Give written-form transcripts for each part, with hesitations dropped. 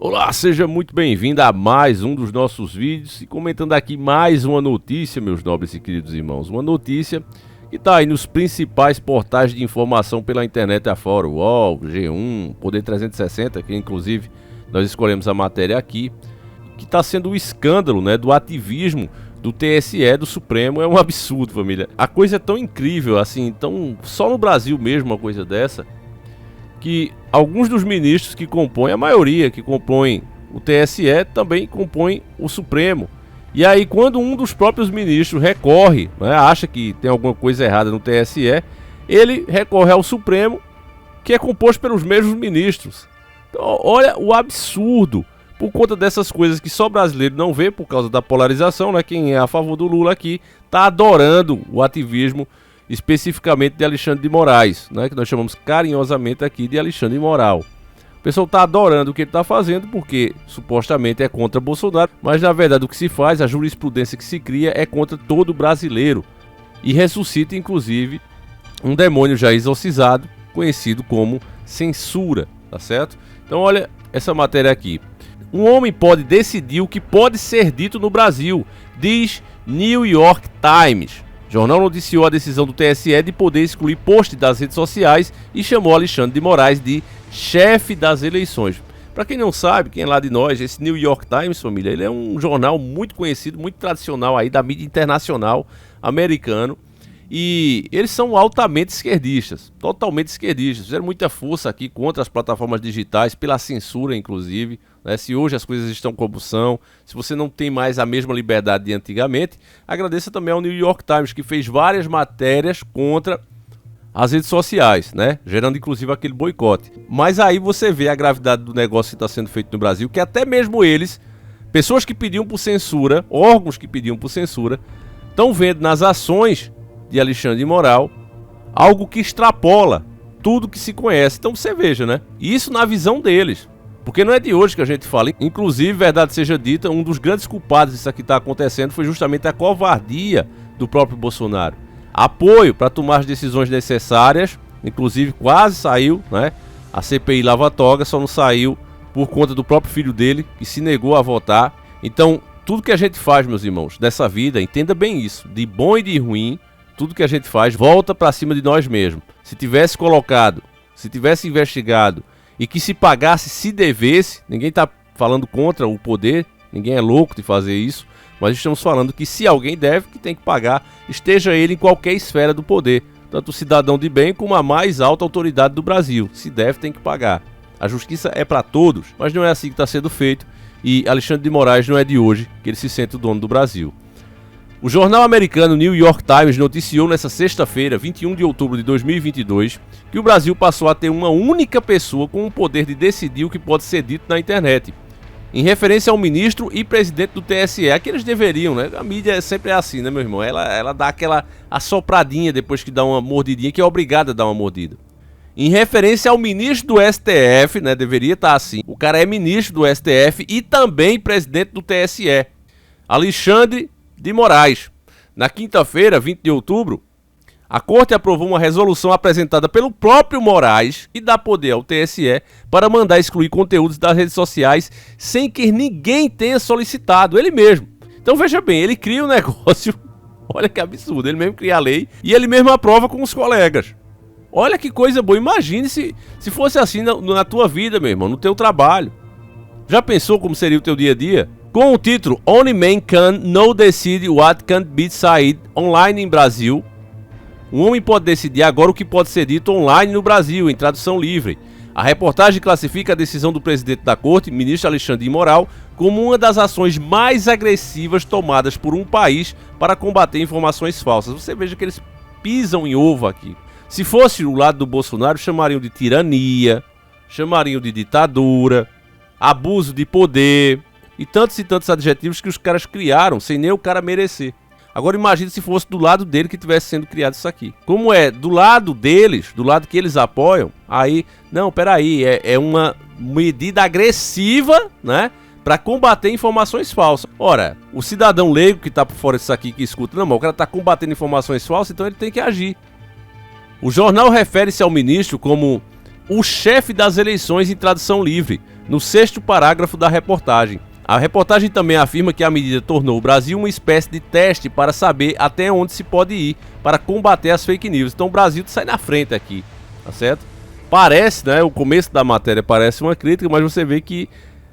Olá, seja muito bem-vindo a mais um dos nossos vídeos e comentando aqui mais uma notícia, meus nobres e queridos irmãos. Uma notícia que está aí nos principais portais de informação pela internet afora, o UOL, G1, Poder 360, que inclusive nós escolhemos a matéria aqui, que está sendo o escândalo, né, do ativismo do TSE, do Supremo. É um absurdo, família. A coisa é tão incrível, assim, tão só no Brasil mesmo uma coisa dessa, que alguns dos ministros que compõem, a maioria que compõem o TSE, também compõem o Supremo. E aí, quando um dos próprios ministros recorre, né, acha que tem alguma coisa errada no TSE, ele recorre ao Supremo, que é composto pelos mesmos ministros. Então, olha o absurdo, por conta dessas coisas que só brasileiro não vê, por causa da polarização, né? Quem é a favor do Lula aqui está adorando o ativismo, especificamente de Alexandre de Moraes, né, que nós chamamos carinhosamente aqui de Alexandre Moral. O pessoal está adorando o que ele está fazendo porque supostamente é contra Bolsonaro, mas na verdade o que se faz, a jurisprudência que se cria é contra todo brasileiro e ressuscita inclusive um demônio já exorcizado, conhecido como censura, tá certo? Então olha essa matéria aqui. Um homem pode decidir o que pode ser dito no Brasil, diz New York Times. O jornal noticiou a decisão do TSE de poder excluir posts das redes sociais e chamou Alexandre de Moraes de chefe das eleições. Para quem não sabe, quem é lá de nós, esse New York Times, família, ele é um jornal muito conhecido, muito tradicional aí da mídia internacional americano. E eles são altamente esquerdistas, totalmente esquerdistas. Fizeram muita força aqui contra as plataformas digitais, pela censura inclusive, né? Se hoje as coisas estão como são, se você não tem mais a mesma liberdade de antigamente, agradeça também ao New York Times, que fez várias matérias contra as redes sociais, né? Gerando inclusive aquele boicote. Mas aí você vê a gravidade do negócio que está sendo feito no Brasil, que até mesmo eles, pessoas que pediam por censura, órgãos que pediam por censura, estão vendo nas ações de Alexandre de Moraes algo que extrapola tudo que se conhece. Então você veja, né? Isso na visão deles. Porque não é de hoje que a gente fala. Inclusive, verdade seja dita, um dos grandes culpados disso aqui está acontecendo foi justamente a covardia do próprio Bolsonaro. Apoio para tomar as decisões necessárias, inclusive quase saiu, né? A CPI Lava Toga, só não saiu por conta do próprio filho dele, que se negou a votar. Então, tudo que a gente faz, meus irmãos, dessa vida, entenda bem isso, de bom e de ruim, tudo que a gente faz volta para cima de nós mesmos. Se tivesse colocado, se tivesse investigado e que se pagasse, se devesse, ninguém está falando contra o poder, ninguém é louco de fazer isso, mas estamos falando que se alguém deve, que tem que pagar, esteja ele em qualquer esfera do poder, tanto o cidadão de bem como a mais alta autoridade do Brasil. Se deve, tem que pagar. A justiça é para todos, mas não é assim que está sendo feito e Alexandre de Moraes não é de hoje que ele se sente o dono do Brasil. O jornal americano New York Times noticiou nesta sexta-feira, 21 de outubro de 2022, que o Brasil passou a ter uma única pessoa com o poder de decidir o que pode ser dito na internet, em referência ao ministro e presidente do TSE. Aqui eles deveriam, né? A mídia sempre é assim, né, meu irmão? Ela dá aquela assopradinha depois que dá uma mordidinha, que é obrigada a dar uma mordida. Em referência ao ministro do STF, né? Deveria estar assim. O cara é ministro do STF e também presidente do TSE, Alexandre de Moraes. Na quinta-feira, 20 de outubro, a Corte aprovou uma resolução apresentada pelo próprio Moraes que dá poder ao TSE para mandar excluir conteúdos das redes sociais sem que ninguém tenha solicitado, ele mesmo. Então veja bem, ele cria um negócio, olha que absurdo, ele mesmo cria a lei e ele mesmo aprova com os colegas. Olha que coisa boa, imagine se fosse assim na tua vida, meu irmão, no teu trabalho. Já pensou como seria o teu dia a dia? Com o título Only Man Can Now Decide What Can't Be Said Online em Brasil, um homem pode decidir agora o que pode ser dito online no Brasil, em tradução livre. A reportagem classifica a decisão do presidente da corte, ministro Alexandre de Moraes, como uma das ações mais agressivas tomadas por um país para combater informações falsas. Você veja que eles pisam em ovo aqui. Se fosse o lado do Bolsonaro, chamariam de tirania, chamariam de ditadura, abuso de poder e tantos adjetivos que os caras criaram sem nem o cara merecer. Agora imagine se fosse do lado dele que tivesse sendo criado isso aqui. Como é do lado deles, do lado que eles apoiam, aí, não, peraí, é uma medida agressiva, né, para combater informações falsas. Ora, o cidadão leigo que tá por fora disso aqui, que escuta, não, mas o cara tá combatendo informações falsas, então ele tem que agir. O jornal refere-se ao ministro como o chefe das eleições em tradução livre, no 6º parágrafo da reportagem. A reportagem também afirma que a medida tornou o Brasil uma espécie de teste para saber até onde se pode ir para combater as fake news. Então o Brasil sai na frente aqui, tá certo? Parece, né, o começo da matéria parece uma crítica, mas você vê que,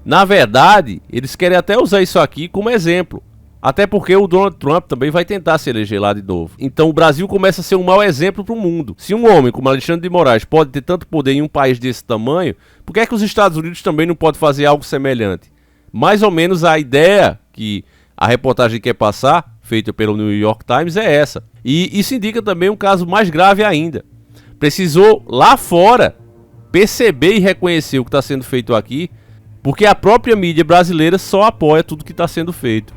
na verdade, eles querem até usar isso aqui como exemplo. Até porque o Donald Trump também vai tentar se eleger lá de novo. Então o Brasil começa a ser um mau exemplo para o mundo. Se um homem como Alexandre de Moraes pode ter tanto poder em um país desse tamanho, por que é que os Estados Unidos também não podem fazer algo semelhante? Mais ou menos a ideia que a reportagem quer passar, feita pelo New York Times, é essa. E isso indica também um caso mais grave ainda. Precisou lá fora perceber e reconhecer o que está sendo feito aqui, porque a própria mídia brasileira só apoia tudo que está sendo feito.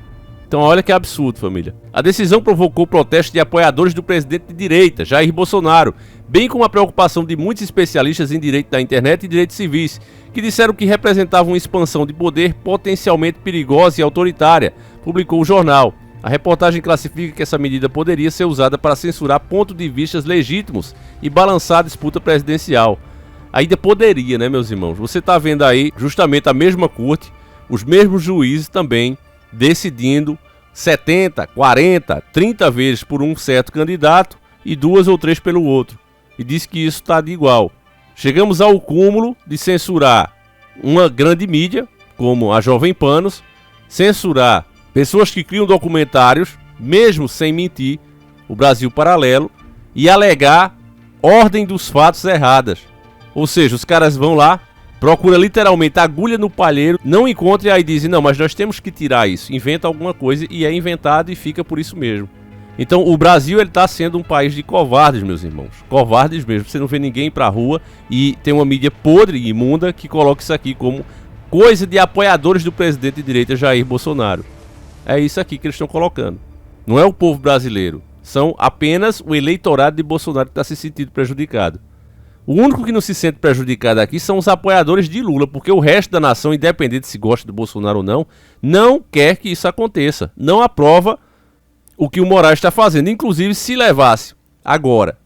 Então olha que absurdo, família. A decisão provocou protestos de apoiadores do presidente de direita, Jair Bolsonaro, bem como a preocupação de muitos especialistas em direito da internet e direitos civis, que disseram que representava uma expansão de poder potencialmente perigosa e autoritária, publicou o jornal. A reportagem classifica que essa medida poderia ser usada para censurar pontos de vista legítimos e balançar a disputa presidencial. Ainda poderia, né, meus irmãos? Você está vendo aí justamente a mesma corte, os mesmos juízes também, decidindo 70, 40, 30 vezes por um certo candidato e 2 ou 3 pelo outro. E diz que isso está de igual. Chegamos ao cúmulo de censurar uma grande mídia, como a Jovem Panos, censurar pessoas que criam documentários, mesmo sem mentir, o Brasil Paralelo, e alegar ordem dos fatos erradas. Ou seja, os caras vão lá, procura literalmente agulha no palheiro, não encontra e aí dizem, não, mas nós temos que tirar isso. Inventa alguma coisa e é inventado e fica por isso mesmo. Então o Brasil está sendo um país de covardes, meus irmãos. Covardes mesmo. Você não vê ninguém ir pra rua e tem uma mídia podre e imunda que coloca isso aqui como coisa de apoiadores do presidente de direita Jair Bolsonaro. É isso aqui que eles estão colocando. Não é o povo brasileiro. São apenas o eleitorado de Bolsonaro que está se sentindo prejudicado. O único que não se sente prejudicado aqui são os apoiadores de Lula, porque o resto da nação, independente se gosta do Bolsonaro ou não, não quer que isso aconteça. Não aprova o que o Moraes está fazendo. Inclusive, se levasse agora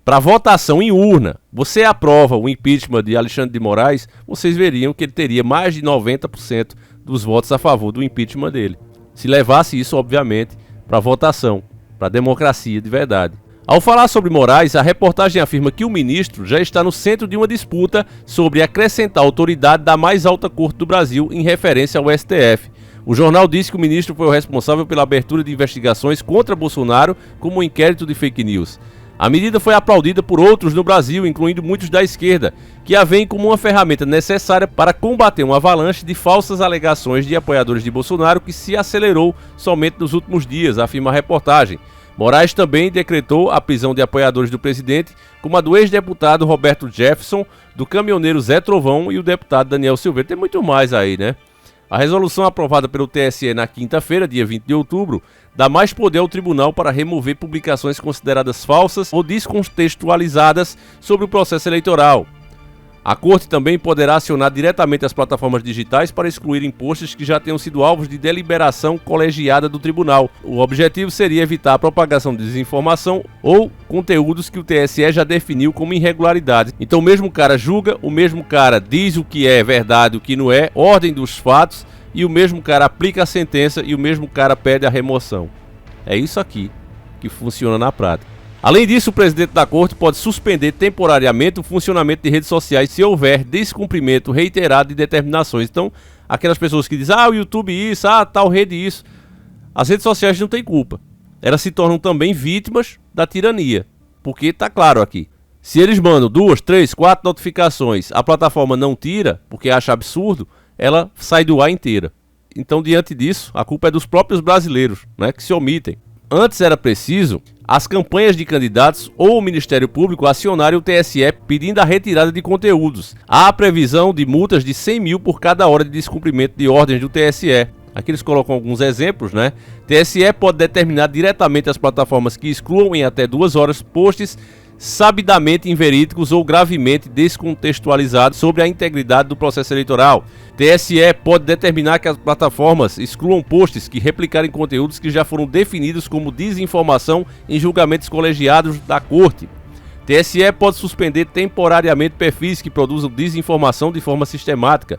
para votação em urna, você aprova o impeachment de Alexandre de Moraes, vocês veriam que ele teria mais de 90% dos votos a favor do impeachment dele. Se levasse isso, obviamente, para votação, para democracia de verdade. Ao falar sobre Moraes, a reportagem afirma que o ministro já está no centro de uma disputa sobre acrescentar autoridade da mais alta corte do Brasil em referência ao STF. O jornal disse que o ministro foi o responsável pela abertura de investigações contra Bolsonaro como um inquérito de fake news. A medida foi aplaudida por outros no Brasil, incluindo muitos da esquerda, que a veem como uma ferramenta necessária para combater uma avalanche de falsas alegações de apoiadores de Bolsonaro que se acelerou somente nos últimos dias, afirma a reportagem. Moraes também decretou a prisão de apoiadores do presidente, como a do ex-deputado Roberto Jefferson, do caminhoneiro Zé Trovão e o deputado Daniel Silveira. Tem muito mais aí, né? A resolução aprovada pelo TSE na quinta-feira, dia 20 de outubro, dá mais poder ao tribunal para remover publicações consideradas falsas ou descontextualizadas sobre o processo eleitoral. A Corte também poderá acionar diretamente as plataformas digitais para excluir posts que já tenham sido alvos de deliberação colegiada do tribunal. O objetivo seria evitar a propagação de desinformação ou conteúdos que o TSE já definiu como irregularidades. Então o mesmo cara julga, o mesmo cara diz o que é verdade e o que não é, ordem dos fatos, e o mesmo cara aplica a sentença e o mesmo cara pede a remoção. É isso aqui que funciona na prática. Além disso, o presidente da Corte pode suspender temporariamente o funcionamento de redes sociais se houver descumprimento reiterado de determinações. Então, aquelas pessoas que dizem, o YouTube isso, tal rede isso. As redes sociais não têm culpa. Elas se tornam também vítimas da tirania. Porque está claro aqui. Se eles mandam 2, 3, 4 notificações, a plataforma não tira, porque acha absurdo, ela sai do ar inteira. Então, diante disso, a culpa é dos próprios brasileiros, né, que se omitem. Antes era preciso as campanhas de candidatos ou o Ministério Público acionarem o TSE pedindo a retirada de conteúdos. Há a previsão de multas de 100 mil por cada hora de descumprimento de ordens do TSE. Aqui eles colocam alguns exemplos, né? TSE pode determinar diretamente as plataformas que excluam em até 2 horas posts sabidamente inverídicos ou gravemente descontextualizados sobre a integridade do processo eleitoral. TSE pode determinar que as plataformas excluam posts que replicarem conteúdos que já foram definidos como desinformação em julgamentos colegiados da Corte. TSE pode suspender temporariamente perfis que produzam desinformação de forma sistemática.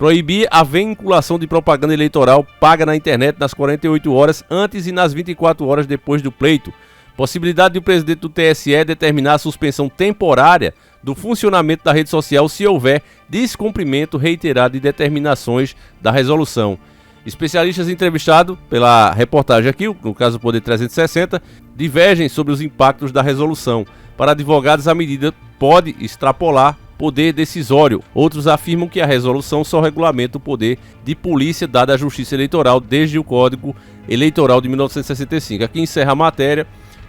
Proibir a vinculação de propaganda eleitoral paga na internet nas 48 horas antes e nas 24 horas depois do pleito. Possibilidade de o presidente do TSE determinar a suspensão temporária do funcionamento da rede social se houver descumprimento reiterado de determinações da resolução. Especialistas entrevistados pela reportagem aqui, no caso do Poder 360, divergem sobre os impactos da resolução. Para advogados, a medida pode extrapolar poder decisório. Outros afirmam que a resolução só regulamenta o poder de polícia dado à Justiça Eleitoral desde o Código Eleitoral de 1965. Aqui encerra a matéria,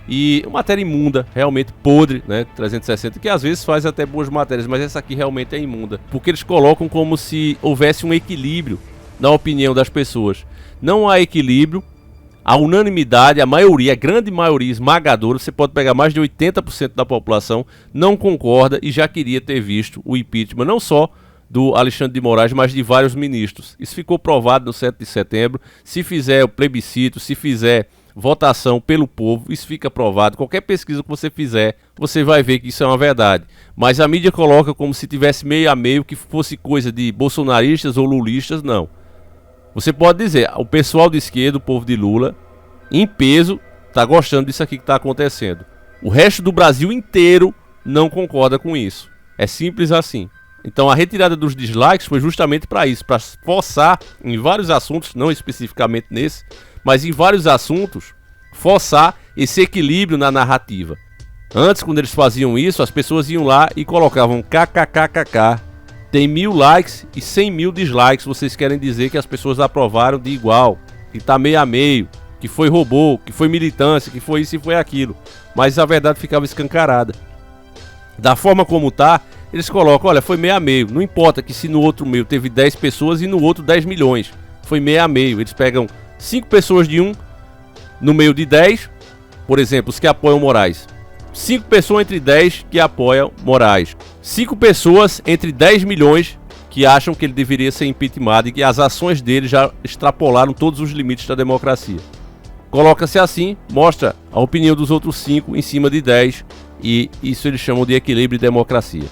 e uma matéria imunda, realmente podre, né, 360, que às vezes faz até boas matérias, mas essa aqui realmente é imunda, porque eles colocam como se houvesse um equilíbrio na opinião das pessoas. Não há equilíbrio. A unanimidade, a maioria, a grande maioria esmagadora, você pode pegar mais de 80% da população, não concorda e já queria ter visto o impeachment, não só do Alexandre de Moraes, mas de vários ministros. Isso ficou provado no 7 de setembro. Se fizer o plebiscito, se fizer votação pelo povo, isso fica provado. Qualquer pesquisa que você fizer, você vai ver que isso é uma verdade. Mas a mídia coloca como se tivesse meio a meio, que fosse coisa de bolsonaristas ou lulistas, não. Você pode dizer, o pessoal de esquerda, o povo de Lula, em peso, está gostando disso aqui que está acontecendo. O resto do Brasil inteiro não concorda com isso. É simples assim. Então a retirada dos dislikes foi justamente para isso, para forçar em vários assuntos, não especificamente nesse, mas em vários assuntos, forçar esse equilíbrio na narrativa. Antes, quando eles faziam isso, as pessoas iam lá e colocavam kkkk. Tem 1000 likes e 100 mil dislikes. Vocês querem dizer que as pessoas aprovaram de igual, que tá meio a meio, que foi robô, que foi militância, que foi isso e foi aquilo. Mas a verdade ficava escancarada. Da forma como tá, eles colocam, olha, foi meio a meio. Não importa que se no outro meio teve 10 pessoas e no outro 10 milhões. Foi meio a meio. Eles pegam 5 pessoas de um, no meio de 10, por exemplo, os que apoiam Moraes. 5 pessoas entre 10 que apoiam Moraes. 5 pessoas entre 10 milhões que acham que ele deveria ser impeachmentado e que as ações dele já extrapolaram todos os limites da democracia. Coloca-se assim, mostra a opinião dos outros 5 em cima de 10, e isso eles chamam de equilíbrio e democracia.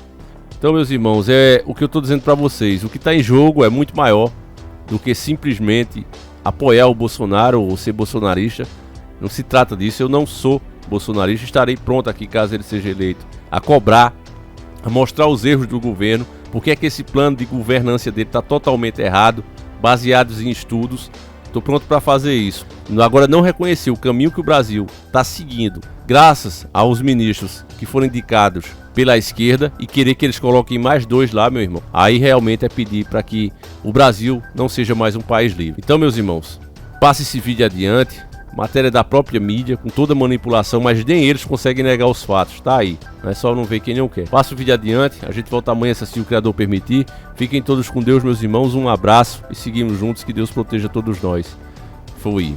Então, meus irmãos, é o que eu estou dizendo para vocês. O que está em jogo é muito maior do que simplesmente apoiar o Bolsonaro ou ser bolsonarista. Não se trata disso. Eu não sou bolsonarista, estarei pronto aqui, caso ele seja eleito, a cobrar, a mostrar os erros do governo, porque é que esse plano de governança dele está totalmente errado, baseados em estudos. Estou pronto para fazer isso. Agora, não reconhecer o caminho que o Brasil está seguindo, graças aos ministros que foram indicados pela esquerda, e querer que eles coloquem mais 2 lá, meu irmão, aí realmente é pedir para que o Brasil não seja mais um país livre. Então, meus irmãos, passe esse vídeo adiante. Matéria da própria mídia, com toda manipulação, mas nem eles conseguem negar os fatos, tá aí. Não é só não ver quem não quer. Passa o vídeo adiante, a gente volta amanhã se assim o Criador permitir. Fiquem todos com Deus, meus irmãos, um abraço e seguimos juntos, que Deus proteja todos nós. Fui.